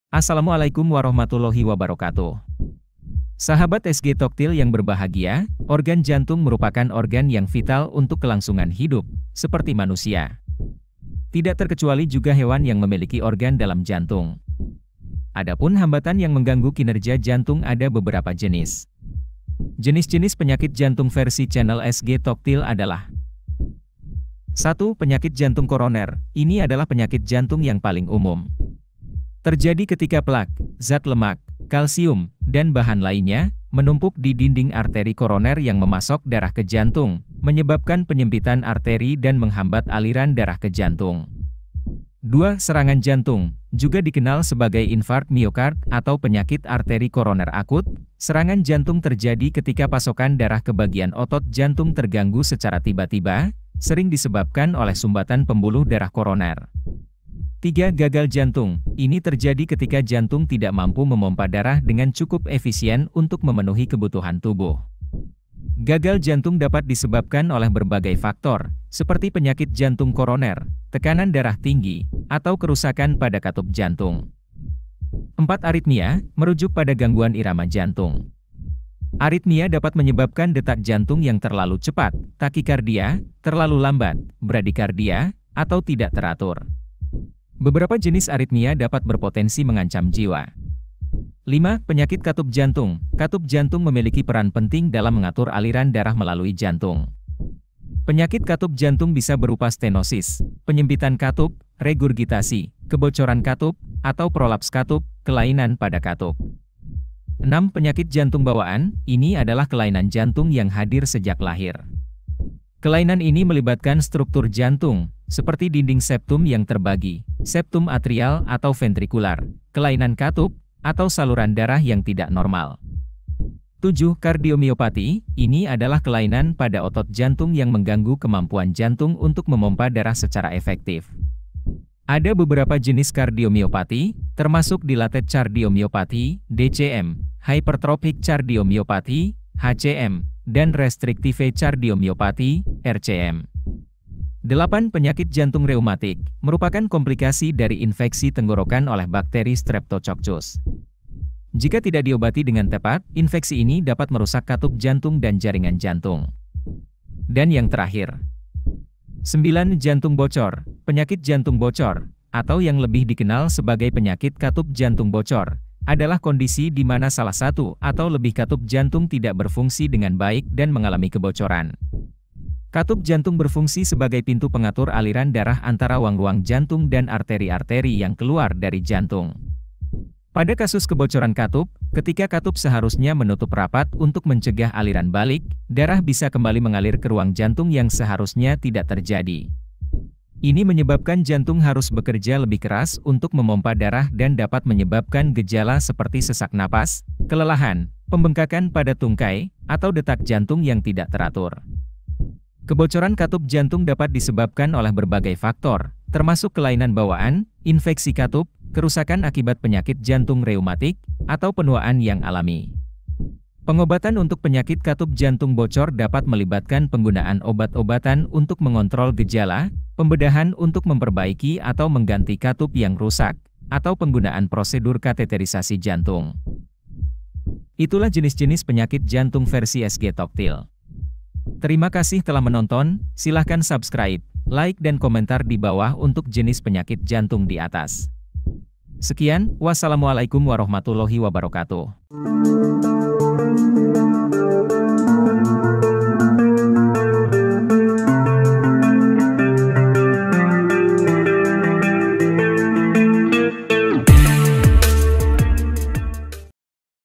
Assalamualaikum warahmatullahi wabarakatuh. Sahabat SG Toktil yang berbahagia, organ jantung merupakan organ yang vital untuk kelangsungan hidup, seperti manusia. Tidak terkecuali juga hewan yang memiliki organ dalam jantung. Adapun hambatan yang mengganggu kinerja jantung ada beberapa jenis. Jenis-jenis penyakit jantung versi channel SG Toktil adalah 1. Penyakit jantung koroner. Ini adalah penyakit jantung yang paling umum. Terjadi ketika plak, zat lemak, kalsium, dan bahan lainnya menumpuk di dinding arteri koroner yang memasok darah ke jantung, menyebabkan penyempitan arteri dan menghambat aliran darah ke jantung. 2. Serangan jantung, juga dikenal sebagai infark miokard atau penyakit arteri koroner akut. Serangan jantung terjadi ketika pasokan darah ke bagian otot jantung terganggu secara tiba-tiba, sering disebabkan oleh sumbatan pembuluh darah koroner. 3. Gagal jantung. Ini terjadi ketika jantung tidak mampu memompa darah dengan cukup efisien untuk memenuhi kebutuhan tubuh. Gagal jantung dapat disebabkan oleh berbagai faktor, seperti penyakit jantung koroner, tekanan darah tinggi, atau kerusakan pada katup jantung. 4. Aritmia, merujuk pada gangguan irama jantung. Aritmia dapat menyebabkan detak jantung yang terlalu cepat, takikardia, terlalu lambat, bradikardia, atau tidak teratur. Beberapa jenis aritmia dapat berpotensi mengancam jiwa. 5. Penyakit katup jantung. Katup jantung memiliki peran penting dalam mengatur aliran darah melalui jantung. Penyakit katup jantung bisa berupa stenosis, penyempitan katup, regurgitasi, kebocoran katup, atau prolaps katup, kelainan pada katup. 6. Penyakit jantung bawaan. Ini adalah kelainan jantung yang hadir sejak lahir. Kelainan ini melibatkan struktur jantung, seperti dinding septum yang terbagi, septum atrial atau ventrikular, kelainan katup, atau saluran darah yang tidak normal. 7. Kardiomiopati. Ini adalah kelainan pada otot jantung yang mengganggu kemampuan jantung untuk memompa darah secara efektif. Ada beberapa jenis kardiomiopati, termasuk dilated cardiomyopathy, DCM, hypertrophic cardiomyopathy, HCM, dan restrictive cardiomyopathy, RCM. 8. Penyakit jantung reumatik, merupakan komplikasi dari infeksi tenggorokan oleh bakteri Streptococcus. Jika tidak diobati dengan tepat, infeksi ini dapat merusak katup jantung dan jaringan jantung. Dan yang terakhir, 9. Jantung bocor. Penyakit jantung bocor, atau yang lebih dikenal sebagai penyakit katup jantung bocor, adalah kondisi di mana salah satu atau lebih katup jantung tidak berfungsi dengan baik dan mengalami kebocoran. Katup jantung berfungsi sebagai pintu pengatur aliran darah antara ruang-ruang jantung dan arteri-arteri yang keluar dari jantung. Pada kasus kebocoran katup, ketika katup seharusnya menutup rapat untuk mencegah aliran balik, darah bisa kembali mengalir ke ruang jantung yang seharusnya tidak terjadi. Ini menyebabkan jantung harus bekerja lebih keras untuk memompa darah dan dapat menyebabkan gejala seperti sesak napas, kelelahan, pembengkakan pada tungkai, atau detak jantung yang tidak teratur. Kebocoran katup jantung dapat disebabkan oleh berbagai faktor, termasuk kelainan bawaan, infeksi katup, kerusakan akibat penyakit jantung reumatik, atau penuaan yang alami. Pengobatan untuk penyakit katup jantung bocor dapat melibatkan penggunaan obat-obatan untuk mengontrol gejala, pembedahan untuk memperbaiki atau mengganti katup yang rusak, atau penggunaan prosedur kateterisasi jantung. Itulah jenis-jenis penyakit jantung versi SG Toktil. Terima kasih telah menonton, silahkan subscribe, like dan komentar di bawah untuk jenis penyakit jantung di atas. Sekian, wassalamualaikum warahmatullahi wabarakatuh.